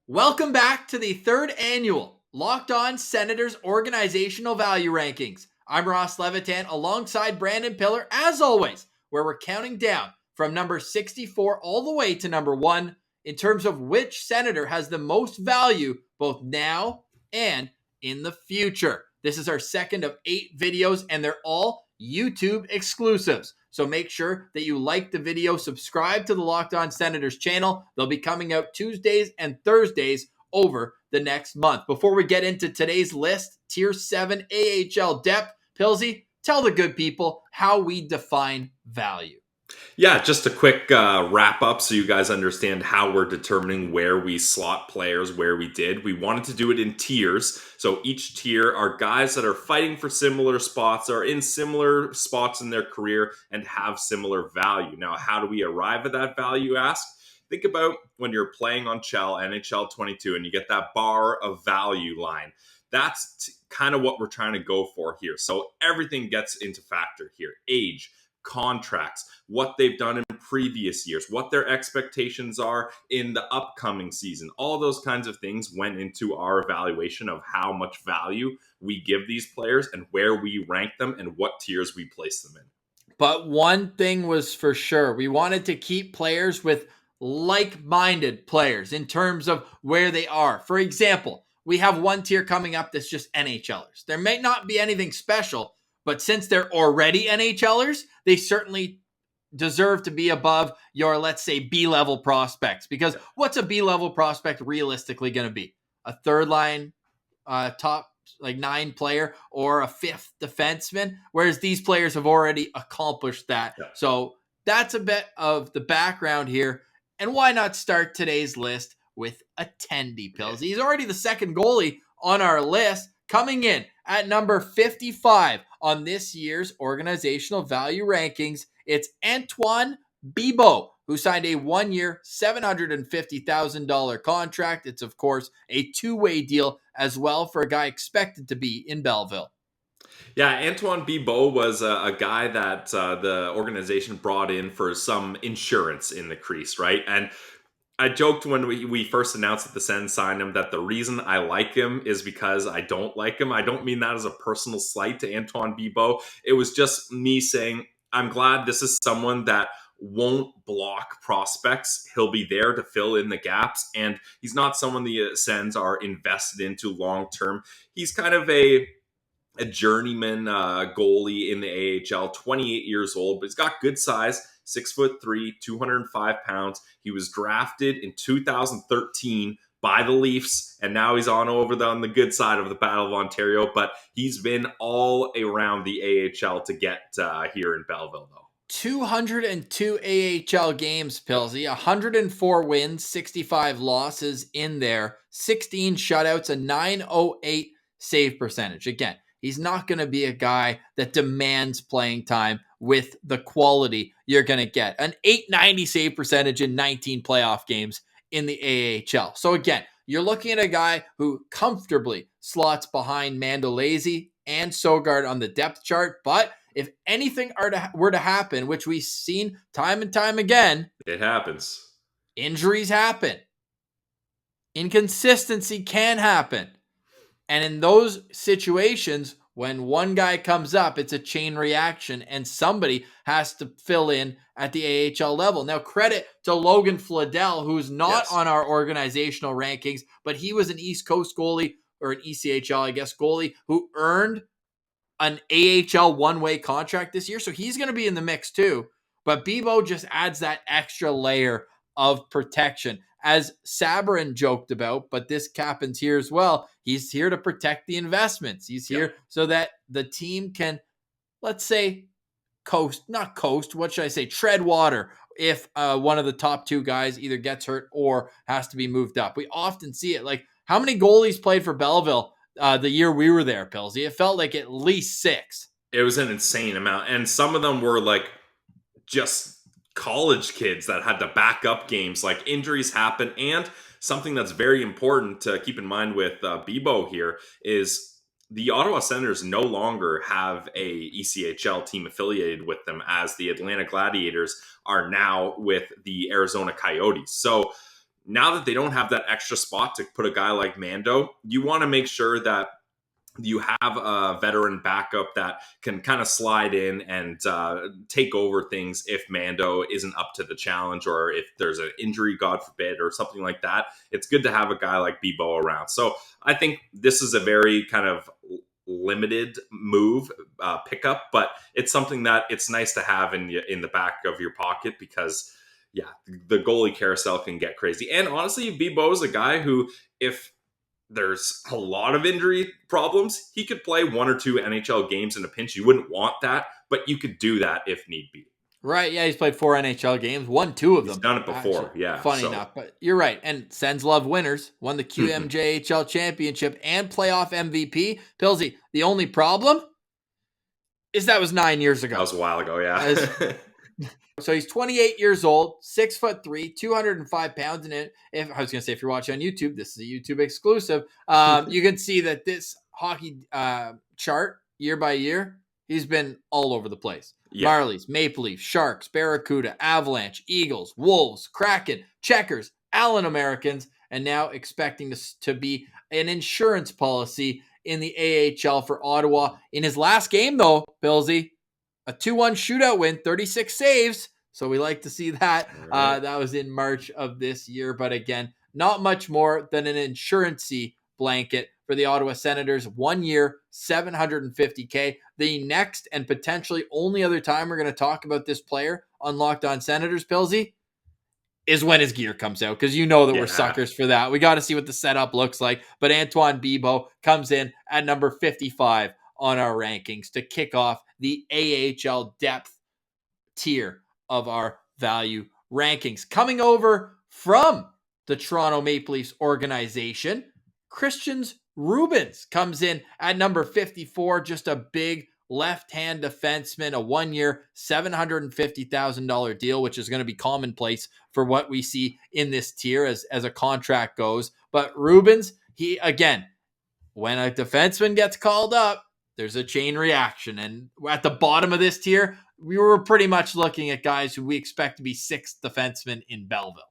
Welcome back to the third annual Locked On Senators Organizational Value Rankings. I'm Ross Levitan alongside Brandon Piller, as always, where we're counting down from number 64 all the way to number 1 in terms of which Senator has the most value both now and in the future. This is our second of 8 videos, and they're all YouTube exclusives. So make sure that you like the video, subscribe to the Locked On Senators channel. They'll be coming out Tuesdays and Thursdays over the next month. Before we get into today's list, Tier 7 AHL Depth, Pilsy, tell the good people how we define value. Yeah, just a quick wrap up so you guys understand how we're determining where we slot players, where we did. We wanted to do it in tiers. So each tier are guys that are fighting for similar spots, are in similar spots in their career, and have similar value. Now, how do we arrive at that value, you ask? Think about when you're playing on Chell, NHL 22, and you get that bar of value line. That's kind of what we're trying to go for here. So everything gets into factor here. Age, contracts, what they've done in previous years, what their expectations are in the upcoming season. All those kinds of things went into our evaluation of how much value we give these players and where we rank them and what tiers we place them in. But one thing was for sure. We wanted to keep players with like-minded players in terms of where they are. For example, we have one tier coming up that's just NHLers. There may not be anything special, but since they're already NHLers, they certainly deserve to be above your, let's say, B-level prospects. Because what's a B-level prospect realistically going to be? A third line, top 9 player, or a 5th defenseman? Whereas these players have already accomplished that. Yeah. So that's a bit of the background here. And why not start today's list with Attendee, Pills? He's already the second goalie on our list, coming in at number 55 on this year's organizational value rankings. It's Antoine Bibeau, who signed a 1-year, $750,000 contract. It's, of course, a 2-way deal as well for a guy expected to be in Belleville. Yeah, Antoine Bibeau was a guy that the organization brought in for some insurance in the crease, right? And I joked when we first announced that the Sens signed him that the reason I like him is because I don't like him. I don't mean that as a personal slight to Antoine Bibeau. It was just me saying, I'm glad this is someone that won't block prospects. He'll be there to fill in the gaps, and he's not someone the Sens are invested into long term. He's kind of a journeyman goalie in the AHL, 28 years old, but he's got good size, 6'3", 205 pounds. He was drafted in 2013 by the Leafs, and now he's on the good side of the Battle of Ontario, but he's been all around the AHL to get here in Belleville, though. 202 AHL games, Pilsy, 104 wins, 65 losses in there, 16 shutouts, a 908 save percentage. Again, he's not going to be a guy that demands playing time with the quality you're going to get. An 890 save percentage in 19 playoff games in the AHL. So again, you're looking at a guy who comfortably slots behind Mandolese and Sogard on the depth chart. But if anything were to happen, which we've seen time and time again, it happens. Injuries happen. Inconsistency can happen. And in those situations, when one guy comes up, it's a chain reaction, and somebody has to fill in at the AHL level. Now, credit to Logan Fladell, who's not on our organizational rankings, but he was an East Coast goalie, or an ECHL, I guess, goalie, who earned an AHL one-way contract this year. So he's going to be in the mix too. But Bibeau just adds that extra layer of protection. As Sabourin joked about, but this happens here as well, he's here to protect the investments. He's here so that the team can, let's say, tread water if one of the top 2 guys either gets hurt or has to be moved up. We often see it. Like, how many goalies played for Belleville the year we were there, Pilsy? It felt like at least 6. It was an insane amount. And some of them were like just college kids that had to back up games. Like, injuries happen. And something that's very important to keep in mind with Bibeau here is the Ottawa Senators no longer have a ECHL team affiliated with them, as the Atlanta Gladiators are now with the Arizona Coyotes. So now that they don't have that extra spot to put a guy like Mando, you want to make sure that you have a veteran backup that can kind of slide in and take over things if Mando isn't up to the challenge, or if there's an injury, God forbid, or something like that. It's good to have a guy like Bibeau around. So I think this is a very kind of limited move pickup, but it's something that it's nice to have in the back of your pocket, because yeah, the goalie carousel can get crazy. And honestly, Bibeau is a guy who, if there's a lot of injury problems, he could play 1 or 2 NHL games in a pinch. You wouldn't want that, but you could do that if need be. Right, yeah, he's played 4 NHL games, won 2 of them. He's done it before, actually, yeah. Funny enough, but you're right. And Sens love winners. Won the QMJHL championship and playoff MVP. Pilsy, the only problem is that was 9 years ago. That was a while ago, yeah. So he's 28 years old, 6'3", 205 pounds. And if I was going to say, if you're watching on YouTube, this is a YouTube exclusive. You can see that this hockey chart year by year, he's been all over the place. Yeah. Marlies, Maple Leafs, Sharks, Barracuda, Avalanche, Eagles, Wolves, Kraken, Checkers, Allen Americans, and now expecting this to be an insurance policy in the AHL for Ottawa. In his last game, though, Billsy, a 2-1 shootout win, 36 saves. So we like to see that. Right. That was in March of this year. But again, not much more than an insurance-y blanket for the Ottawa Senators. 1 year, $750K. The next and potentially only other time we're going to talk about this player on Locked On Senators, Pilsy, is when his gear comes out, because you know that we're suckers for that. We got to see what the setup looks like. But Antoine Bibeau comes in at number 55 on our rankings to kick off the AHL Depth tier of our value rankings. Coming over from the Toronto Maple Leafs organization, Kristians Rubins comes in at number 54, just a big left-hand defenseman, a 1-year, $750,000 deal, which is going to be commonplace for what we see in this tier as a contract goes. But Rubins, he, again, when a defenseman gets called up, there's a chain reaction. And at the bottom of this tier, we were pretty much looking at guys who we expect to be 6th defensemen in Belleville.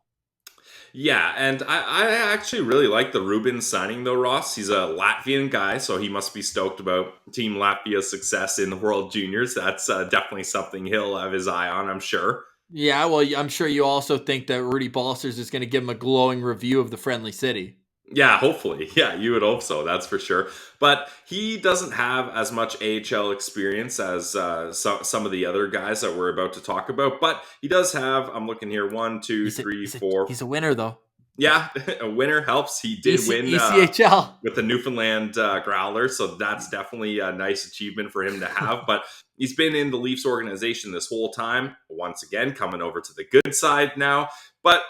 Yeah, and I actually really like the Rubins signing, though, Ross. He's a Latvian guy, so he must be stoked about Team Latvia's success in the World Juniors. That's definitely something he'll have his eye on, I'm sure. Yeah, well, I'm sure you also think that Rudy Balcers is going to give him a glowing review of the friendly city. Yeah, hopefully. Yeah, you would hope so. That's for sure. But he doesn't have as much AHL experience as some of the other guys that we're about to talk about. But he does have, I'm looking here, 1, 2, 3, 4. He's a winner, though. Yeah, a winner helps. He did win ECHL with the Newfoundland Growler. So that's definitely a nice achievement for him to have. But he's been in the Leafs organization this whole time. Once again, coming over to the good side now. But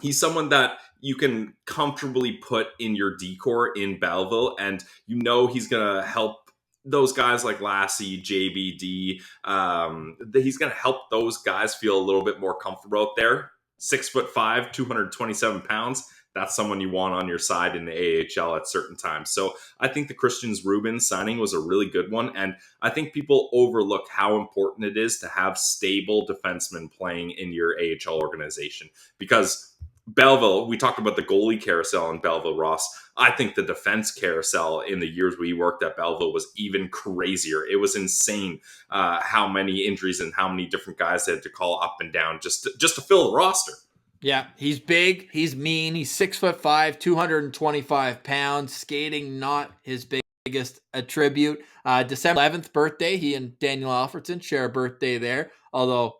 he's someone that you can comfortably put in your decor in Belleville, and you know he's going to help those guys like Lassie, JBD. He's going to help those guys feel a little bit more comfortable out there. 6'5", 227 pounds. That's someone you want on your side in the AHL at certain times. So I think the Kristians Rubins signing was a really good one. And I think people overlook how important it is to have stable defensemen playing in your AHL organization, because Belleville, we talked about the goalie carousel in Belleville, Ross. I think the defense carousel in the years we worked at Belleville was even crazier. It was insane how many injuries and how many different guys they had to call up and down just to fill the roster. Yeah, he's big, he's mean, he's 6'5", 225 pounds, skating not his biggest attribute. December 11th birthday, he and Daniel Alfredson share a birthday there, although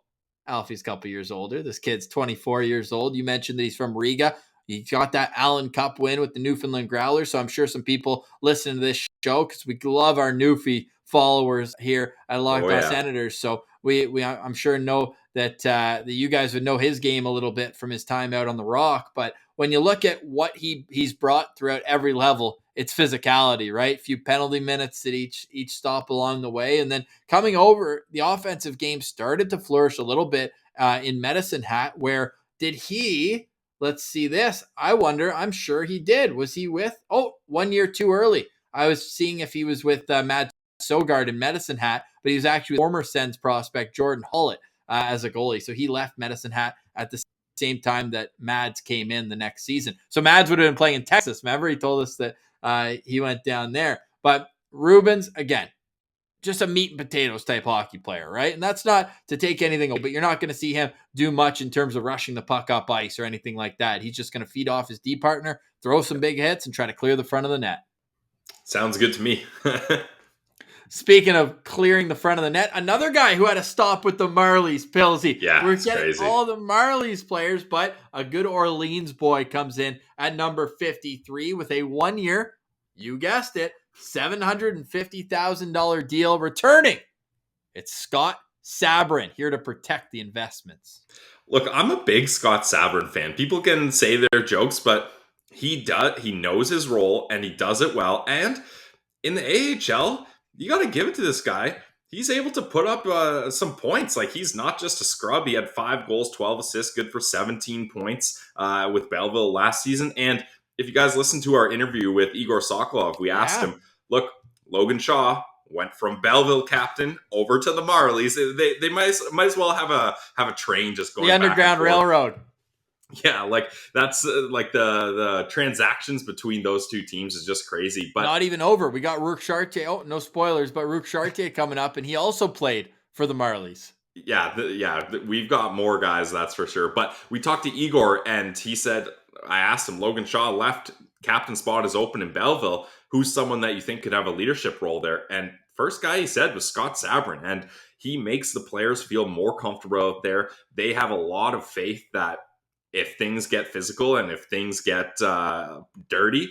Alfie's a couple years older. This kid's 24 years old. You mentioned that he's from Riga. He got that Allen Cup win with the Newfoundland Growlers, so I'm sure some people listen to this show because we love our Newfie followers here at Locked On Senators. So we I'm sure know that you guys would know his game a little bit from his time out on the Rock. But when you look at what he's brought throughout every level, it's physicality, right? A few penalty minutes at each stop along the way. And then coming over, the offensive game started to flourish a little bit in Medicine Hat, where did he, let's see this. I wonder, I'm sure he did. Was he with, 1 year too early. I was seeing if he was with Matt Sogard in Medicine Hat, but he was actually former Sens prospect Jordan Hullett as a goalie. So he left Medicine Hat at the same time that Mads came in the next season. So Mads would have been playing in Texas. Remember, he told us that he went down there. But Rubins, again, just a meat and potatoes type hockey player, right? And that's not to take anything away, but you're not going to see him do much in terms of rushing the puck up ice or anything like that. He's just going to feed off his D partner, throw some big hits, and try to clear the front of the net. Sounds good to me. Speaking of clearing the front of the net, another guy who had a stop with the Marlies, Pilsy. Yeah, we're getting crazy. all the Marlies players, but a good Orleans boy comes in at number 53 with a 1 year, you guessed it, $750,000 deal returning. It's Scott Sabourin here to protect the investments. Look, I'm a big Scott Sabourin fan. People can say their jokes, but he knows his role and he does it well. And in the AHL, you got to give it to this guy. He's able to put up some points. Like, he's not just a scrub. He had 5 goals, 12 assists, good for 17 points with Belleville last season. And if you guys listened to our interview with Igor Sokolov, we asked him, look, Logan Shaw went from Belleville captain over to the Marlies. They might as well have a train just going the Underground Railroad. Yeah, like that's like the transactions between those two teams is just crazy. But not even over. We got Rourke Chartier. Oh, no spoilers, but Rourke Chartier coming up, and he also played for the Marlies. Yeah, we've got more guys, that's for sure. But we talked to Igor, and he said, I asked him, Logan Shaw left, captain spot is open in Belleville. Who's someone that you think could have a leadership role there? And first guy he said was Scott Sabourin, and he makes the players feel more comfortable out there. They have a lot of faith that if things get physical and if things get dirty,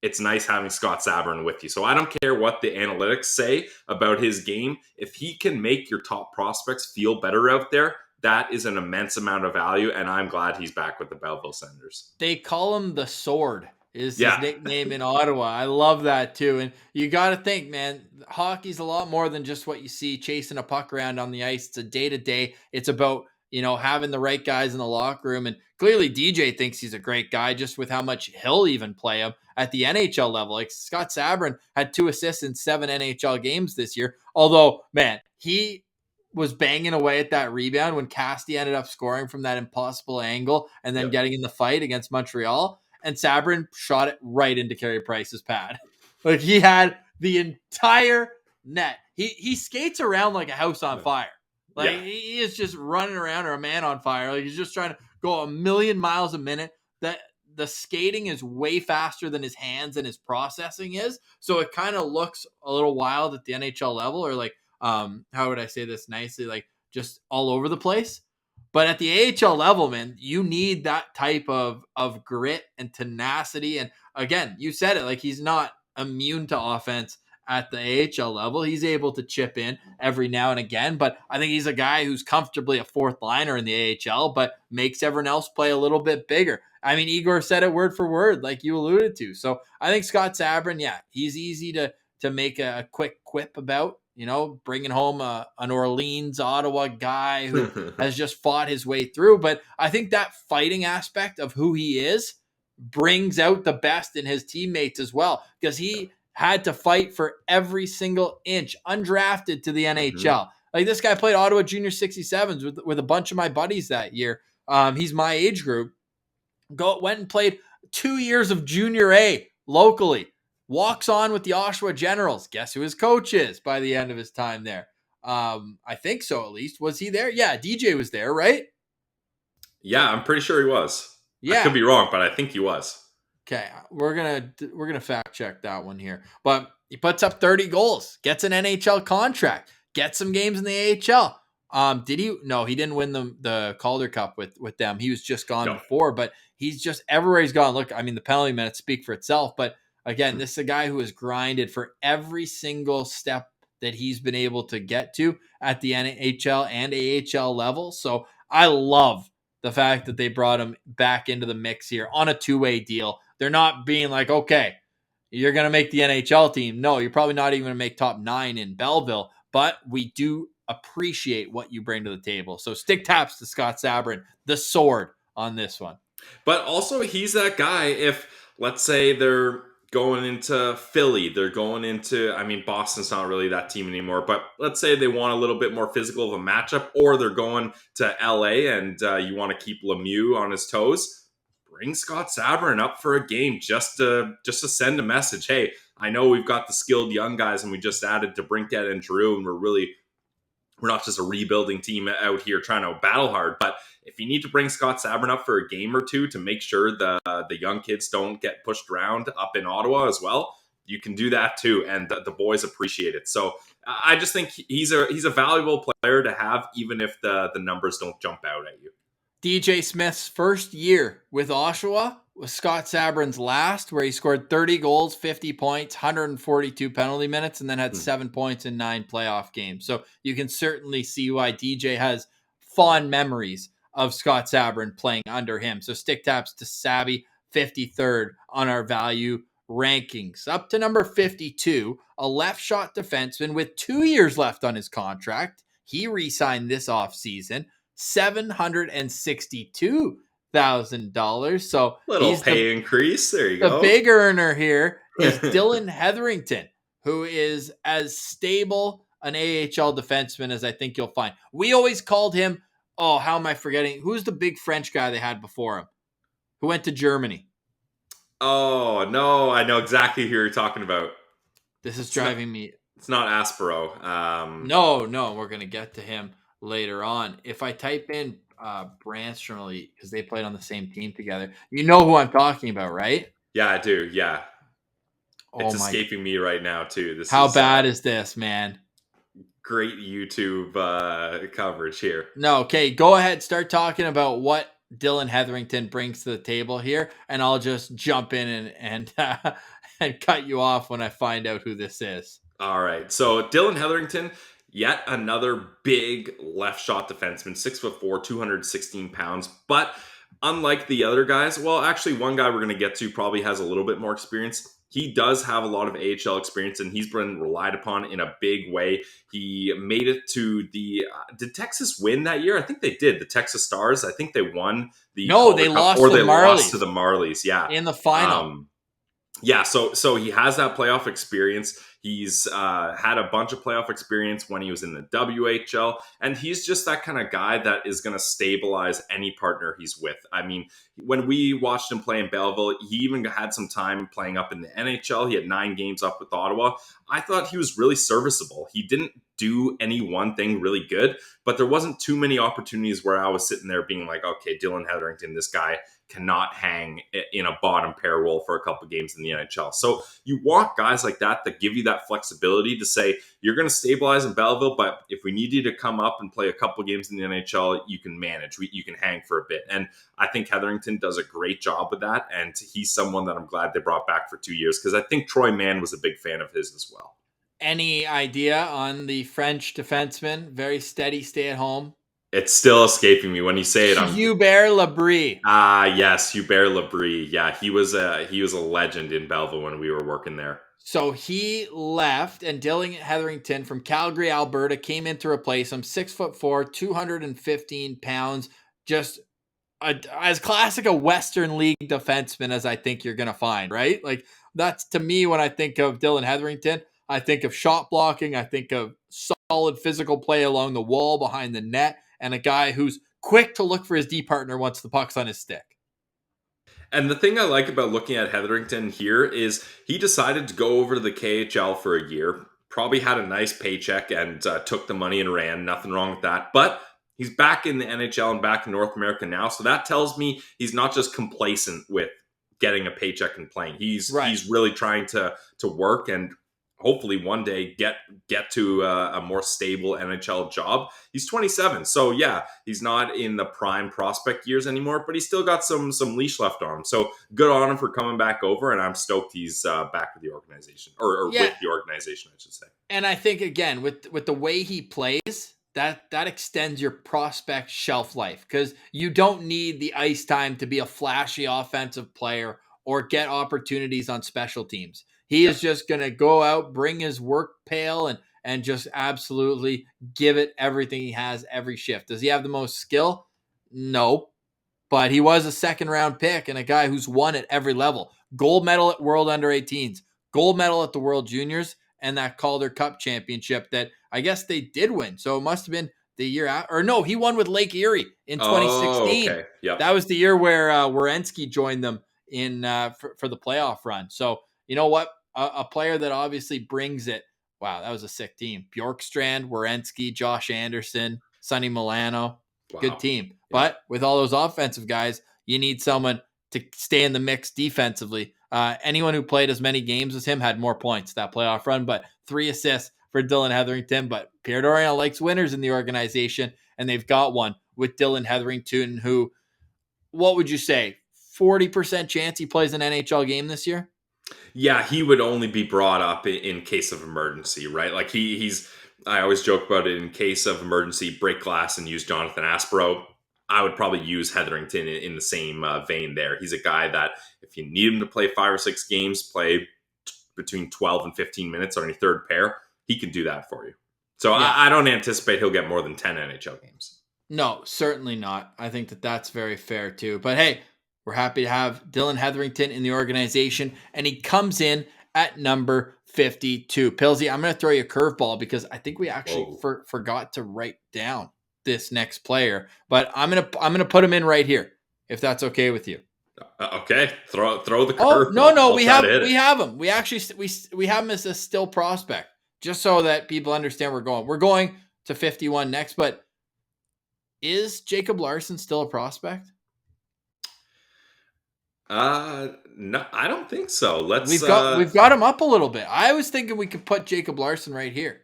it's nice having Scott Sabourin with you. So I don't care what the analytics say about his game. If he can make your top prospects feel better out there, that is an immense amount of value, and I'm glad he's back with the Belleville Senators. They call him the Sword, is his nickname in Ottawa. I love that too. And you got to think, man, hockey's a lot more than just what you see chasing a puck around on the ice. It's a day-to-day. It's about, having the right guys in the locker room. And clearly DJ thinks he's a great guy just with how much he'll even play him at the NHL level. Like, Scott Sabourin had 2 assists in 7 NHL games this year. Although, man, he was banging away at that rebound when Casti ended up scoring from that impossible angle and then getting in the fight against Montreal. And Sabourin shot it right into Carey Price's pad. Like, he had the entire net. He skates around like a house on fire. Like, he is just running around, or a man on fire. Like, he's just trying to go 1,000,000 miles a minute. That the skating is way faster than his hands and his processing is. So it kind of looks a little wild at the NHL level, or like, how would I say this nicely? Like, just all over the place. But at the AHL level, man, you need that type of grit and tenacity. And again, you said it, like, he's not immune to offense at the AHL level. He's able to chip in every now and again, but I think he's a guy who's comfortably a 4th liner in the AHL, but makes everyone else play a little bit bigger. I mean, Igor said it word for word, like you alluded to. So I think Scott Sabourin, he's easy to make a quick quip about, bringing home an Orleans, Ottawa guy who has just fought his way through. But I think that fighting aspect of who he is brings out the best in his teammates as well, because he had to fight for every single inch, undrafted to the NHL. Mm-hmm. Like, this guy played Ottawa Junior 67s with a bunch of my buddies that year. He's my age group. Went and played 2 years of Junior A locally. Walks on with the Oshawa Generals. Guess who his coach is by the end of his time there? I think so, at least. Was he there? Yeah, DJ was there, right? Yeah, I'm pretty sure he was. Yeah. I could be wrong, but I think he was. Okay, we're gonna fact check that one here. But he puts up 30 goals, gets an NHL contract, gets some games in the AHL. Did he? No, he didn't win the Calder Cup with them. He was just gone before, but he's just everywhere he's gone. Look, I mean, the penalty minutes speak for itself. But again, this is a guy who has grinded for every single step that he's been able to get to at the NHL and AHL level. So I love the fact that they brought him back into the mix here on a 2-way deal. They're not being like, okay, you're going to make the NHL team. No, you're probably not even going to make top 9 in Belleville, but we do appreciate what you bring to the table. So stick taps to Scott Sabourin, the Sword, on this one. But also, he's that guy if, let's say, they're going into Philly. They're going into, I mean, Boston's not really that team anymore, but let's say they want a little bit more physical of a matchup, or they're going to LA and you want to keep Lemieux on his toes. Bring Scott Sabourin up for a game just to send a message. Hey, I know we've got the skilled young guys, and we just added DeBrincat and Giroux, and we're not just a rebuilding team out here trying to battle hard. But if you need to bring Scott Sabourin up for a game or two to make sure the young kids don't get pushed around up in Ottawa as well, you can do that too, and the boys appreciate it. So I just think he's a valuable player to have, even if the numbers don't jump out at you. DJ Smith's first year with Oshawa was Scott Sabourin's last, where he scored 30 goals, 50 points, 142 penalty minutes, and then had 7 points in 9 playoff games. So you can certainly see why DJ has fond memories of Scott Sabourin playing under him. So stick taps to Sabby, 53rd on our value rankings. Up to number 52, a left shot defenseman with 2 years left on his contract. He re-signed this offseason. $762,000. So little pay increase. There you go. The big earner here is Dillon Heatherington, who is as stable an AHL defenseman as I think you'll find. We always called him, oh, how am I forgetting? Who's the big French guy they had before him? Who went to Germany? Oh, no, I know exactly who you're talking about. This is driving me. It's not Aspero. No, we're going to get to him later on. If I type in Brandstrom, because they played on the same team together, you know who I'm talking about, right? Yeah, I do. Yeah. It's escaping me right now, too. How bad is this, man? Great YouTube coverage here. No, okay. Go ahead. Start talking about what Dillon Heatherington brings to the table here, and I'll just jump in and cut you off when I find out who this is. All right. So Dillon Heatherington, yet another big left shot defenseman, 6'4", 216 pounds. But unlike the other guys, well, actually one guy we're going to get to probably has a little bit more experience. He does have a lot of AHL experience, and he's been relied upon in a big way. He made it to did Texas win that year? I think they did. The Texas Stars. I think they won the. No, they lost or to they Marlies. lost to the Marlies. Yeah, in the final. Yeah, so he has that playoff experience. He's had a bunch of playoff experience when he was in the WHL, and he's just that kind of guy that is going to stabilize any partner he's with. I mean, when we watched him play in Belleville, he even had some time playing up in the NHL. He had 9 games up with Ottawa. I thought he was really serviceable. He didn't do any one thing really good, but there wasn't too many opportunities where I was sitting there being like, okay, Dillon Heatherington, this guy cannot hang in a bottom pair role for a couple games in the NHL. So you want guys like that give you that flexibility to say, you're going to stabilize in Belleville, but if we need you to come up and play a couple games in the NHL, you can manage, you can hang for a bit. And I think Heatherington does a great job with that. And he's someone that I'm glad they brought back for 2 years, because I think Troy Mann was a big fan of his as well. Any idea on the French defenseman? Very steady, stay at home. It's still escaping me when you say it. Hubert Labrie. Yes, Hubert Labrie. Yeah, he was a legend in Belleville when we were working there. So he left, and Dillon Heatherington from Calgary, Alberta, came in to replace him. 6'4", 215 pounds. Just as classic a Western League defenseman as I think you're going to find, right? Like, that's, to me, when I think of Dillon Heatherington, I think of shot blocking. I think of solid physical play along the wall behind the net, and a guy who's quick to look for his D partner once the puck's on his stick. And the thing I like about looking at Heatherington here is he decided to go over to the KHL for a year, probably had a nice paycheck and took the money and ran. Nothing wrong with that. But he's back in the NHL and back in North America now. So that tells me he's not just complacent with getting a paycheck and playing. He's really trying to work and hopefully one day get to a more stable NHL job. He's 27. So yeah, he's not in the prime prospect years anymore, but he's still got some leash left on him. So good on him for coming back over, and I'm stoked he's back with the organization, or with the organization, I should say. And I think, again, with the way he plays, that extends your prospect shelf life, because you don't need the ice time to be a flashy offensive player or get opportunities on special teams. He is just going to go out, bring his work pail, and just absolutely give it everything he has every shift. Does he have the most skill? No. But he was a second-round pick and a guy who's won at every level. gold medal at World Under-18s, gold medal at the World Juniors, and that Calder Cup championship that I guess they did win. So it must have been the year after, or no, he won with Lake Erie in 2016. okay. Yep. That was the year where Werenski joined them in for the playoff run. So you know what? A player that obviously brings it. Wow, that was a sick team. Bjorkstrand, Werenski, Josh Anderson, Sonny Milano. Wow. Good team. Yeah. But with all those offensive guys, you need someone to stay in the mix defensively. Anyone who played as many games as him had more points that playoff run, but 3 assists for Dillon Heatherington. But Pierre Dorion likes winners in the organization, and they've got one with Dillon Heatherington, who, what would you say, 40% chance he plays an NHL game this year? Yeah, he would only be brought up in case of emergency, right? Like he's, I always joke about it, in case of emergency, break glass and use Jonathan Aspero. I would probably use Heatherington in the same vein there. He's a guy that if you need him to play 5 or 6 games, play between 12 and 15 minutes on your third pair, he can do that for you. So yeah. I don't anticipate he'll get more than 10 NHL games. No, certainly not. I think that's very fair too. But hey, we're happy to have Dillon Heatherington in the organization, and he comes in at number 52. Pilsy, I'm going to throw you a curveball because I think we actually forgot to write down this next player, but I'm gonna put him in right here if that's okay with you. Okay, throw the curve. Oh no, we have him. We actually we have him as a still prospect, just so that people understand we're going to 51 next. But is Jacob Larson still a prospect? No, I don't think so. We've got him up a little bit. I was thinking we could put Jacob Larson right here.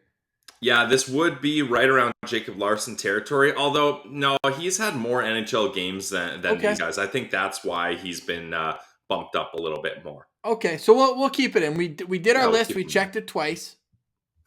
Yeah, this would be right around Jacob Larson territory. Although, no, he's had more NHL games than these guys. I think that's why he's been bumped up a little bit more. Okay, so we'll keep it in. We did our list. We checked it twice,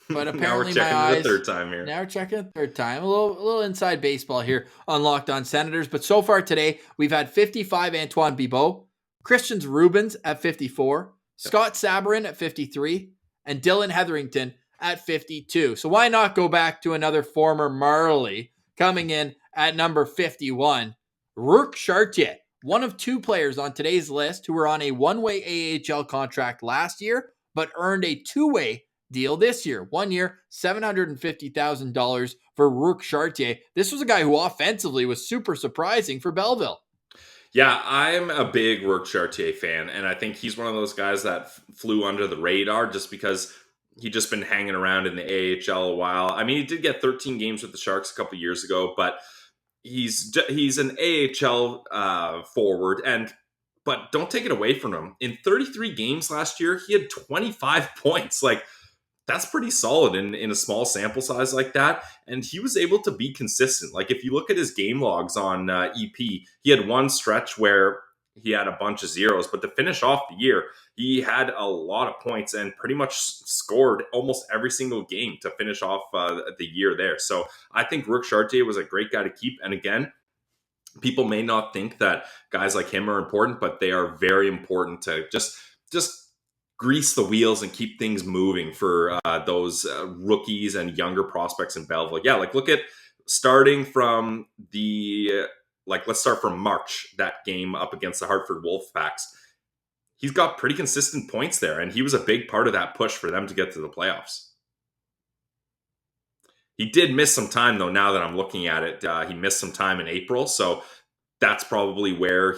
but apparently now we're checking my eyes. The third time here. Now we're checking the third time. A little inside baseball here on Locked On Senators. But so far today, we've had 55 Antoine Bibeau, Kristians Rubins at 54, Scott Sabourin at 53, and Dillon Heatherington at 52. So why not go back to another former Marley coming in at number 51, Rourke Chartier, one of 2 players on today's list who were on a one-way AHL contract last year, but earned a 2-way deal this year. 1 year, $750,000 for Rook Chartier. This was a guy who offensively was super surprising for Belleville. Yeah, I'm a big Rourke Chartier fan, and I think he's one of those guys that flew under the radar just because he'd just been hanging around in the AHL a while. I mean, he did get 13 games with the Sharks a couple years ago, but he's an AHL forward, but don't take it away from him. In 33 games last year, he had 25 points. Like, that's pretty solid in a small sample size like that. And he was able to be consistent. Like, if you look at his game logs on EP, he had one stretch where he had a bunch of zeros, but to finish off the year, he had a lot of points and pretty much scored almost every single game to finish off the year there. So I think Rook Chartier was a great guy to keep. And again, people may not think that guys like him are important, but they are very important to just grease the wheels and keep things moving for those rookies and younger prospects in Belleville. Yeah, like look at starting from let's start from March, that game up against the Hartford Wolfpacks. He's got pretty consistent points there, and he was a big part of that push for them to get to the playoffs. He did miss some time, though, now that I'm looking at it. He missed some time in April, so that's probably where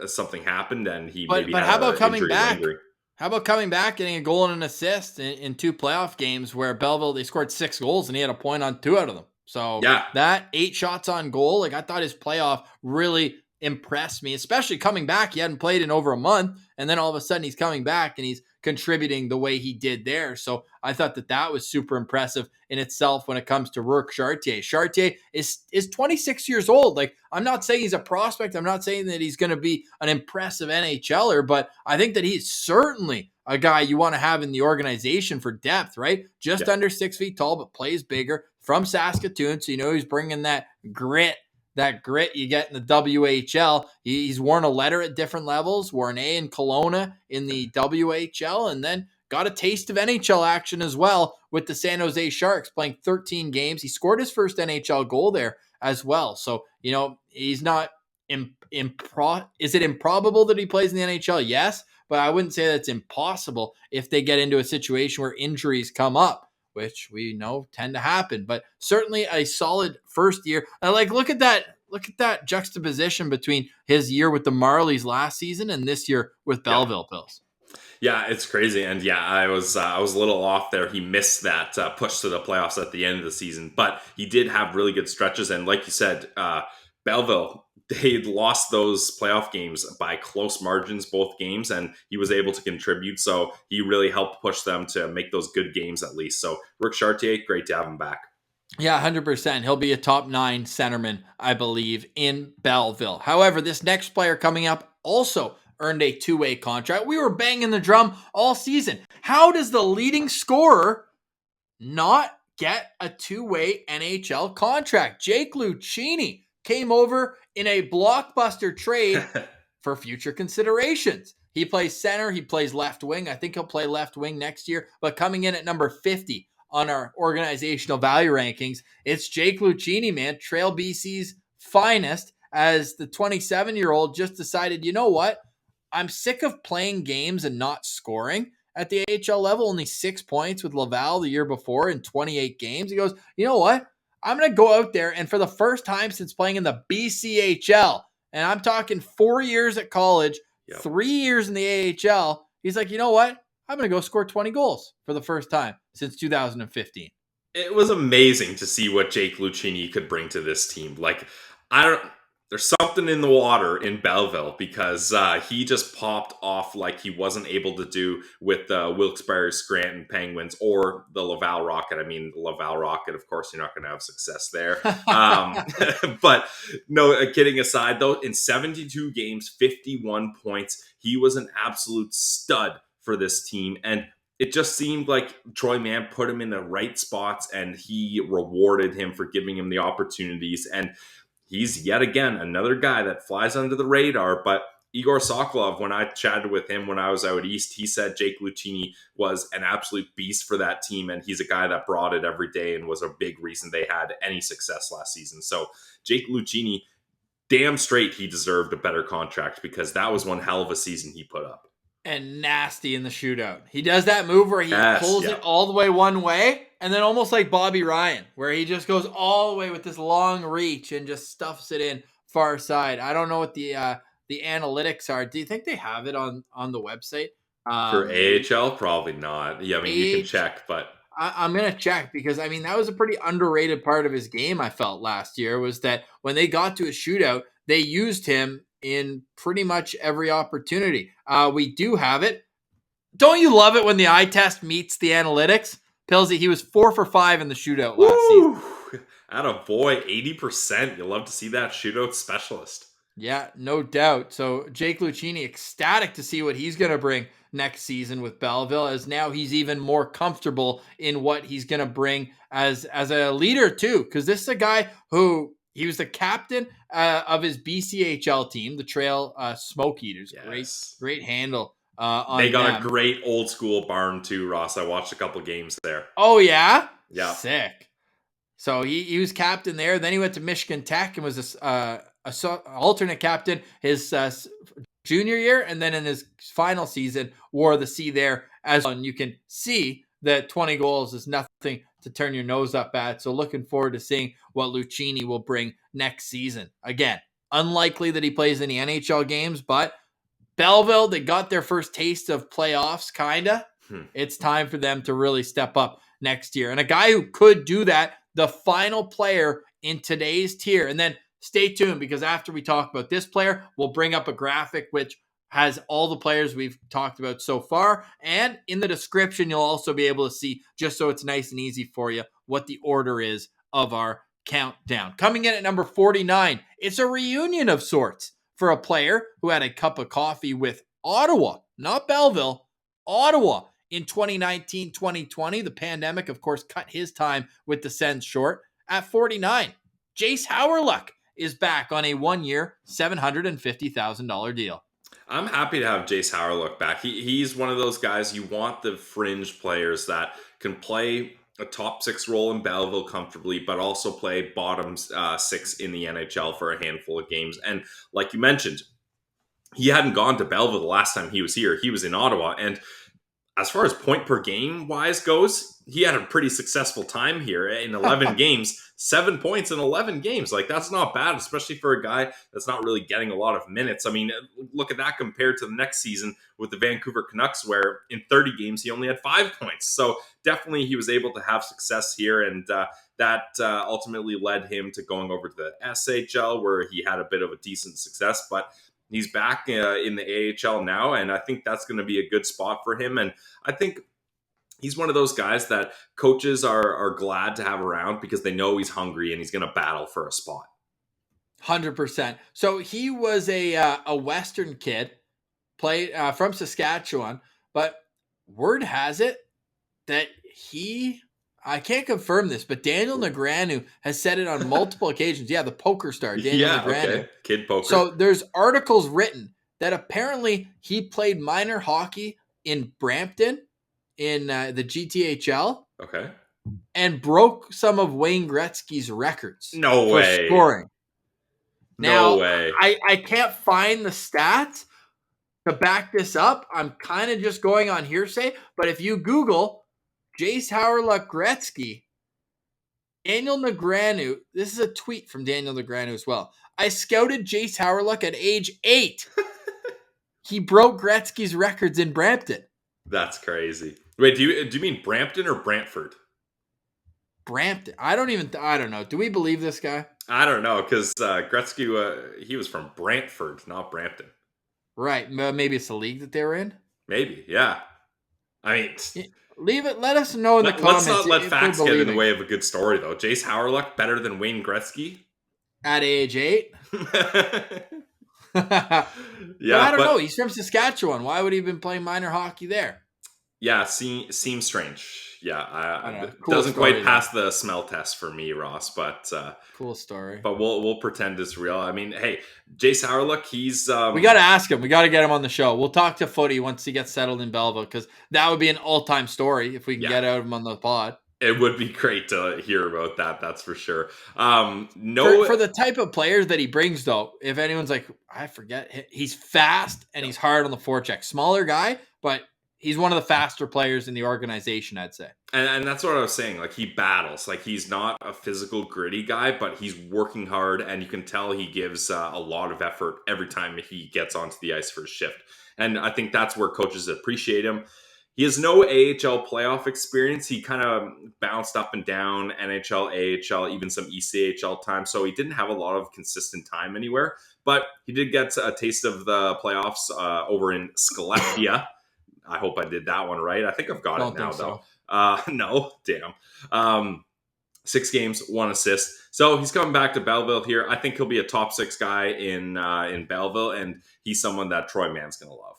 something happened, and he maybe had how about coming back? Lingering. How about coming back, getting a goal and an assist in 2 playoff games where Belleville, they scored 6 goals, and he had a point on 2 out of them. So yeah, that 8 shots on goal, like I thought his playoff really impressed me, especially coming back. He hadn't played in over a month, and then all of a sudden he's coming back and he's contributing the way he did there. So I thought that was super impressive in itself when it comes to Rourke Chartier. Chartier is 26 years old. Like, I'm not saying he's a prospect. I'm not saying that he's going to be an impressive NHLer, but I think that he's certainly a guy you want to have in the organization for depth, right? Just under 6 feet tall, but plays bigger, from Saskatoon. So, he's bringing that grit you get in the WHL. He's worn a letter at different levels, wore an A in Kelowna in the WHL, and then got a taste of NHL action as well with the San Jose Sharks, playing 13 games. He scored his first NHL goal there as well. So, he's not is it improbable that he plays in the NHL? Yes, but I wouldn't say that's impossible if they get into a situation where injuries come up, which we know tend to happen. But certainly a solid first year. Look at that juxtaposition between his year with the Marlies last season and this year with Belleville Bills. Yeah, it's crazy. And yeah, I was a little off there. He missed that push to the playoffs at the end of the season, but he did have really good stretches. And like you said, Belleville, they lost those playoff games by close margins, both games, and he was able to contribute. So he really helped push them to make those good games at least. So Rook Chartier, great to have him back. Yeah, 100%. He'll be a top 9 centerman, I believe, in Belleville. However, this next player coming up also earned a 2-way contract. We were banging the drum all season. How does the leading scorer not get a 2-way NHL contract? Jake Lucchini came over in a blockbuster trade for future considerations. He plays center. He plays left wing. I think he'll play left wing next year, but coming in at number 50 on our organizational value rankings, it's Jake Lucchini, man. Trail BC's finest, as the 27-year-old just decided, you know what? I'm sick of playing games and not scoring at the AHL level. Only 6 points with Laval the year before in 28 games. He goes, you know what? I'm going to go out there, and for the first time since playing in the BCHL, and I'm talking 4 years at college, 3 years in the AHL, he's like, you know what? I'm going to go score 20 goals for the first time since 2015. It was amazing to see what Jake Lucchini could bring to this team. There's something in the water in Belleville, because he just popped off like he wasn't able to do with the Wilkes-Barre Scranton Penguins or the Laval Rocket. I mean, the Laval Rocket, of course, you're not going to have success there. But no, kidding aside, though, in 72 games, 51 points, he was an absolute stud for this team. And it just seemed like Troy Mann put him in the right spots, and he rewarded him for giving him the opportunities. And he's yet again another guy that flies under the radar. But Igor Sokolov, when I chatted with him when I was out east, he said Jake Lucchini was an absolute beast for that team, and he's a guy that brought it every day and was a big reason they had any success last season. So Jake Lucchini, damn straight he deserved a better contract, because that was one hell of a season he put up. And nasty in the shootout. He does that move where he pulls it all the way one way, and then almost like Bobby Ryan, where he just goes all the way with this long reach and just stuffs it in far side. I don't know what the analytics are. Do you think they have it on the website? For AHL, probably not. Yeah, I mean, you can check, but I'm going to check, because, I mean, that was a pretty underrated part of his game, I felt, last year, was that when they got to a shootout, they used him in pretty much every opportunity. We do have it. Don't you love it when the eye test meets the analytics? Pillsy, he was 4 for 5 in the shootout last season. Attaboy, 80%. You'll love to see that shootout specialist. Yeah, no doubt. So Jake Lucchini, ecstatic to see what he's going to bring next season with Belleville, as now he's even more comfortable in what he's going to bring as a leader too, because this is a guy who he was the captain of his BCHL team, the Trail Smoke Eaters. Yes. Great handle on They got them. a great old school barn too, Ross. I watched a couple games there. Oh, yeah? Yeah. Sick. So he was captain there. Then he went to Michigan Tech and was a alternate captain his junior year. And then in his final season, wore the C there as well. And you can see that 20 goals is nothing to turn your nose up at. So looking forward to seeing what Lucchini will bring next season. Again, unlikely that he plays any NHL games, but Belleville, they got their first taste of playoffs, kind of. It's time for them to really step up next year. And a guy who could do that, the final player in today's tier. And then stay tuned, because after we talk about this player, we'll bring up a graphic which has all the players we've talked about so far. And in the description, you'll also be able to see, just so it's nice and easy for you, what the order is of our countdown. Coming in at number 49, it's a reunion of sorts for a player who had a cup of coffee with Ottawa, not Belleville, Ottawa in 2019-2020. The pandemic, of course, cut his time with the Sens short. At 49, Jayce Hawryluk is back on a 1-year, $750,000 deal. I'm happy to have Jayce Hawryluk back. He's one of those guys, you want the fringe players that can play a top 6 role in Belleville comfortably, but also play bottom 6 in the NHL for a handful of games. And like you mentioned, he hadn't gone to Belleville the last time he was here. He was in Ottawa. And as far as point per game wise goes, he had a pretty successful time here in 11 games, 7 points in 11 games. Like, that's not bad, especially for a guy that's not really getting a lot of minutes. I mean, look at that compared to the next season with the Vancouver Canucks, where in 30 games, he only had 5 points. So definitely he was able to have success here. And that ultimately led him to going over to the SHL, where he had a bit of a decent success. But he's back in the AHL now, and I think that's going to be a good spot for him. And I think he's one of those guys that coaches are glad to have around because they know he's hungry and he's going to battle for a spot. 100%. So he was a Western kid, played from Saskatchewan, but word has it that I can't confirm this, but Daniel Negreanu has said it on multiple occasions. Yeah, the poker star, Daniel Negreanu. Okay. Kid poker. So there's articles written that apparently he played minor hockey in Brampton in the GTHL. Okay. And broke some of Wayne Gretzky's records. No way. Scoring. Now, no way. I can't find the stats to back this up. I'm kind of just going on hearsay, but if you Google Jayce Hawryluk Gretzky, Daniel Negreanu, this is a tweet from Daniel Negreanu as well. I scouted Jayce Hawryluk at age 8. He broke Gretzky's records in Brampton. That's crazy. Wait, do you mean Brampton or Brantford? Brampton. I don't know. Do we believe this guy? I don't know, because Gretzky, he was from Brantford, not Brampton. Right. Maybe it's the league that they were in? Maybe, yeah. I mean... Leave it. Let us know in the comments. Let's not let facts get in the way of a good story, though. Jayce Hawryluk better than Wayne Gretzky? At age 8? Yeah, I don't know. He's from Saskatchewan. Why would he have been playing minor hockey there? Yeah, seems strange. Yeah, cool doesn't story, quite pass the smell test for me, Ross. But cool story. But we'll pretend it's real. I mean, hey, Jayce Hawryluk, he's we got to ask him. We got to get him on the show. We'll talk to Footy once he gets settled in Belleville, because that would be an all-time story if we can get out of him on the pod. It would be great to hear about that. That's for sure. For the type of players that he brings, though, if anyone's like, I forget, he's fast and he's hard on the forecheck. Smaller guy, but he's one of the faster players in the organization, I'd say. And that's what I was saying. Like, he battles. Like, he's not a physical, gritty guy, but he's working hard, and you can tell he gives a lot of effort every time he gets onto the ice for a shift. And I think that's where coaches appreciate him. He has no AHL playoff experience. He kind of bounced up and down, NHL, AHL, even some ECHL time. So he didn't have a lot of consistent time anywhere. But he did get a taste of the playoffs over in Skellefteå. I hope I did that one right. I think I've got it now, though. No, damn. 6 games, 1 assist. So he's coming back to Belleville here. I think he'll be a top 6 guy in Belleville, and he's someone that Troy Mann's going to love.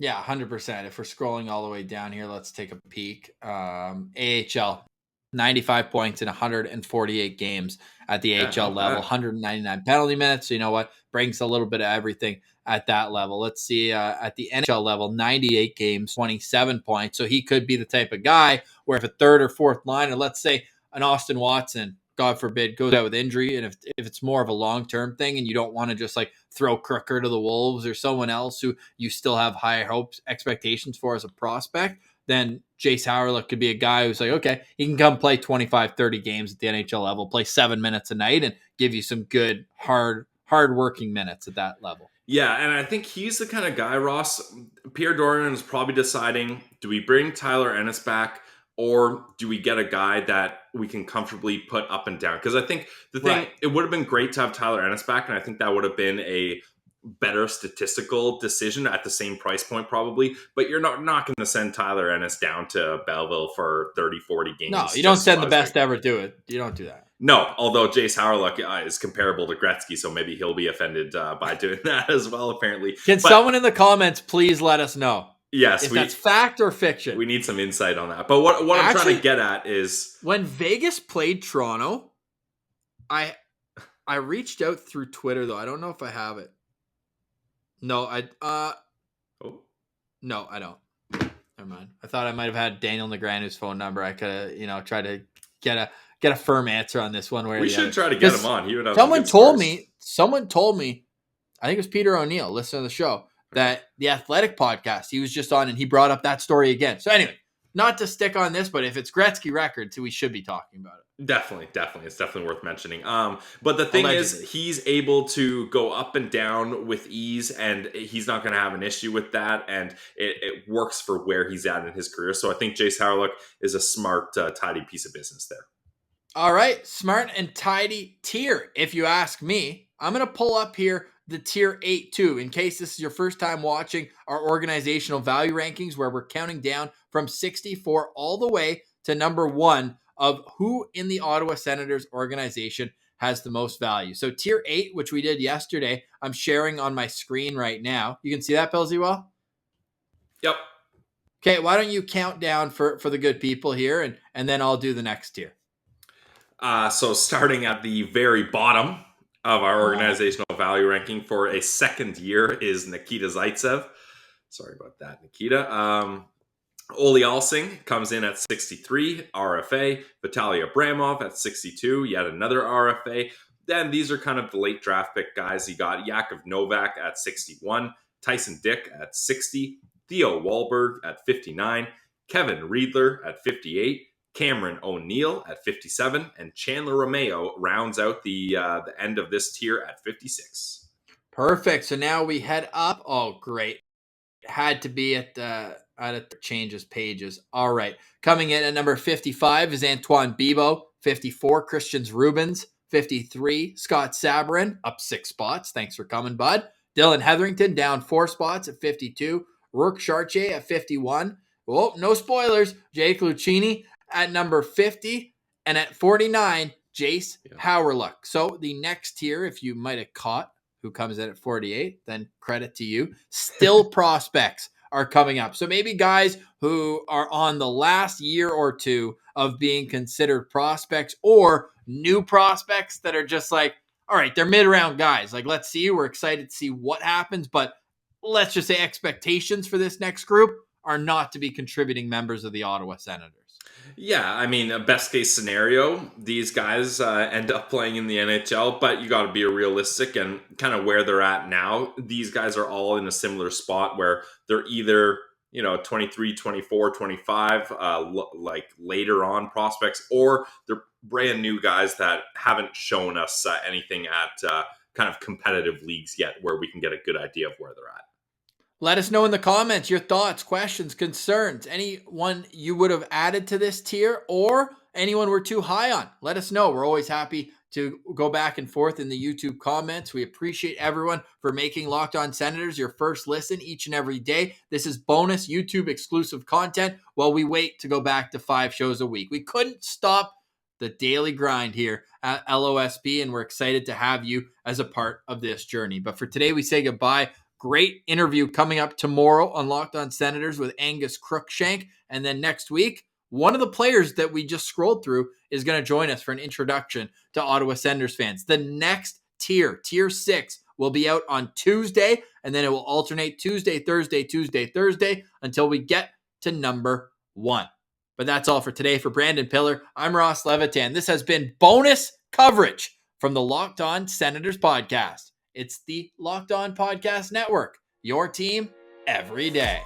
Yeah, 100%. If we're scrolling all the way down here, let's take a peek. AHL, 95 points in 148 games at the AHL level, 199 penalty minutes. So you know what? Brings a little bit of everything at that level. Let's see, at the NHL level, 98 games, 27 points. So he could be the type of guy where if a third or fourth liner, let's say an Austin Watson, God forbid, goes out with injury, and if it's more of a long-term thing and you don't want to just like throw Crooker to the Wolves or someone else who you still have high hopes, expectations for as a prospect, then Jayce Hawryluk could be a guy who's like, okay, he can come play 25, 30 games at the NHL level, play 7 minutes a night and give you some good, hard-working minutes at that level. Yeah, and I think he's the kind of guy, Ross. Pierre Dorion is probably deciding, do we bring Tyler Ennis back, or do we get a guy that we can comfortably put up and down? Because I think the thing, it would have been great to have Tyler Ennis back, and I think that would have been a better statistical decision at the same price point probably. But you're not going to send Tyler Ennis down to Belleville for 30, 40 games. No, you don't send the best ever do it. You don't do that. No, although Jayce Hawryluk is comparable to Gretzky, so maybe he'll be offended by doing that as well, apparently. Can someone in the comments please let us know? Yes, if that's fact or fiction. We need some insight on that. But what I'm trying to get at is when Vegas played Toronto, I reached out through Twitter though. I don't know if I have it. No, no, I don't. Never mind. I thought I might have had Daniel Negreanu's phone number. I could have, tried to get a firm answer on this one. Where we should try to get him on. He would have someone told me. I think it was Peter O'Neill, listener of the show. that the Athletic podcast he was just on, and he brought up that story again. So anyway, not to stick on this, but if it's Gretzky records, we should be talking about it. Definitely. It's definitely worth mentioning. But the thing Allegedly. is, he's able to go up and down with ease, and he's not going to have an issue with that. And it works for where he's at in his career. So I think Jayce Hawryluk is a smart, tidy piece of business there. All right, smart and tidy tier. If you ask me, I'm going to pull up here the tier 8 too, in case this is your first time watching our organizational value rankings, where we're counting down from 64 all the way to number 1 of who in the Ottawa Senators organization has the most value. So tier 8, which we did yesterday, I'm sharing on my screen right now. You can see that, Pilsy, well? Yep. Okay, why don't you count down for the good people here, and then I'll do the next tier. So starting at the very bottom of our organizational value ranking for a second year is Nikita Zaitsev. Sorry about that, Nikita. Ole Alsing comes in at 63, RFA. Vitaly Abramov at 62, yet another RFA. Then these are kind of the late draft pick guys. You got Yakov Novak at 61, Tyson Dick at 60, Theo Wahlberg at 59, Kevin Riedler at 58, Cameron O'Neill at 57, and Chandler Romeo rounds out the end of this tier at 56. Perfect. So now we head up. Oh, great. It had to be at the changes pages. All right. Coming in at number 55 is Antoine Bibeau. 54, Kristians Rubins. 53, Scott Sabourin, up 6 spots. Thanks for coming, bud. Dillon Heatherington down 4 spots at 52. Rourke Chartier at 51. Oh, no spoilers. Jake Lucchini at number 50. And at 49, Jayce Hawryluk. So the next tier, if you might have caught who comes in at 48, then credit to you. Still prospects are coming up. So maybe guys who are on the last year or two of being considered prospects, or new prospects that are just like, all right, they're mid-round guys. Like, let's see. We're excited to see what happens. But let's just say expectations for this next group are not to be contributing members of the Ottawa Senators. Yeah, I mean, a best case scenario, these guys end up playing in the NHL, but you got to be realistic and kind of where they're at now. These guys are all in a similar spot where they're either, 23, 24, 25, like later on prospects, or they're brand new guys that haven't shown us anything at kind of competitive leagues yet where we can get a good idea of where they're at. Let us know in the comments your thoughts, questions, concerns, anyone you would have added to this tier or anyone we're too high on. Let us know. We're always happy to go back and forth in the YouTube comments. We appreciate everyone for making Locked On Senators your first listen each and every day. This is bonus YouTube exclusive content while we wait to go back to 5 shows a week. We couldn't stop the daily grind here at LOSP, and we're excited to have you as a part of this journey. But for today, we say goodbye. Great interview coming up tomorrow on Locked On Senators with Angus Crookshank. And then next week, one of the players that we just scrolled through is going to join us for an introduction to Ottawa Senators fans. The next tier, tier 6, will be out on Tuesday, and then it will alternate Tuesday, Thursday, until we get to number 1. But that's all for today. For Brandon Piller, I'm Ross Levitan. This has been bonus coverage from the Locked On Senators podcast. It's the Locked On Podcast Network, your team every day.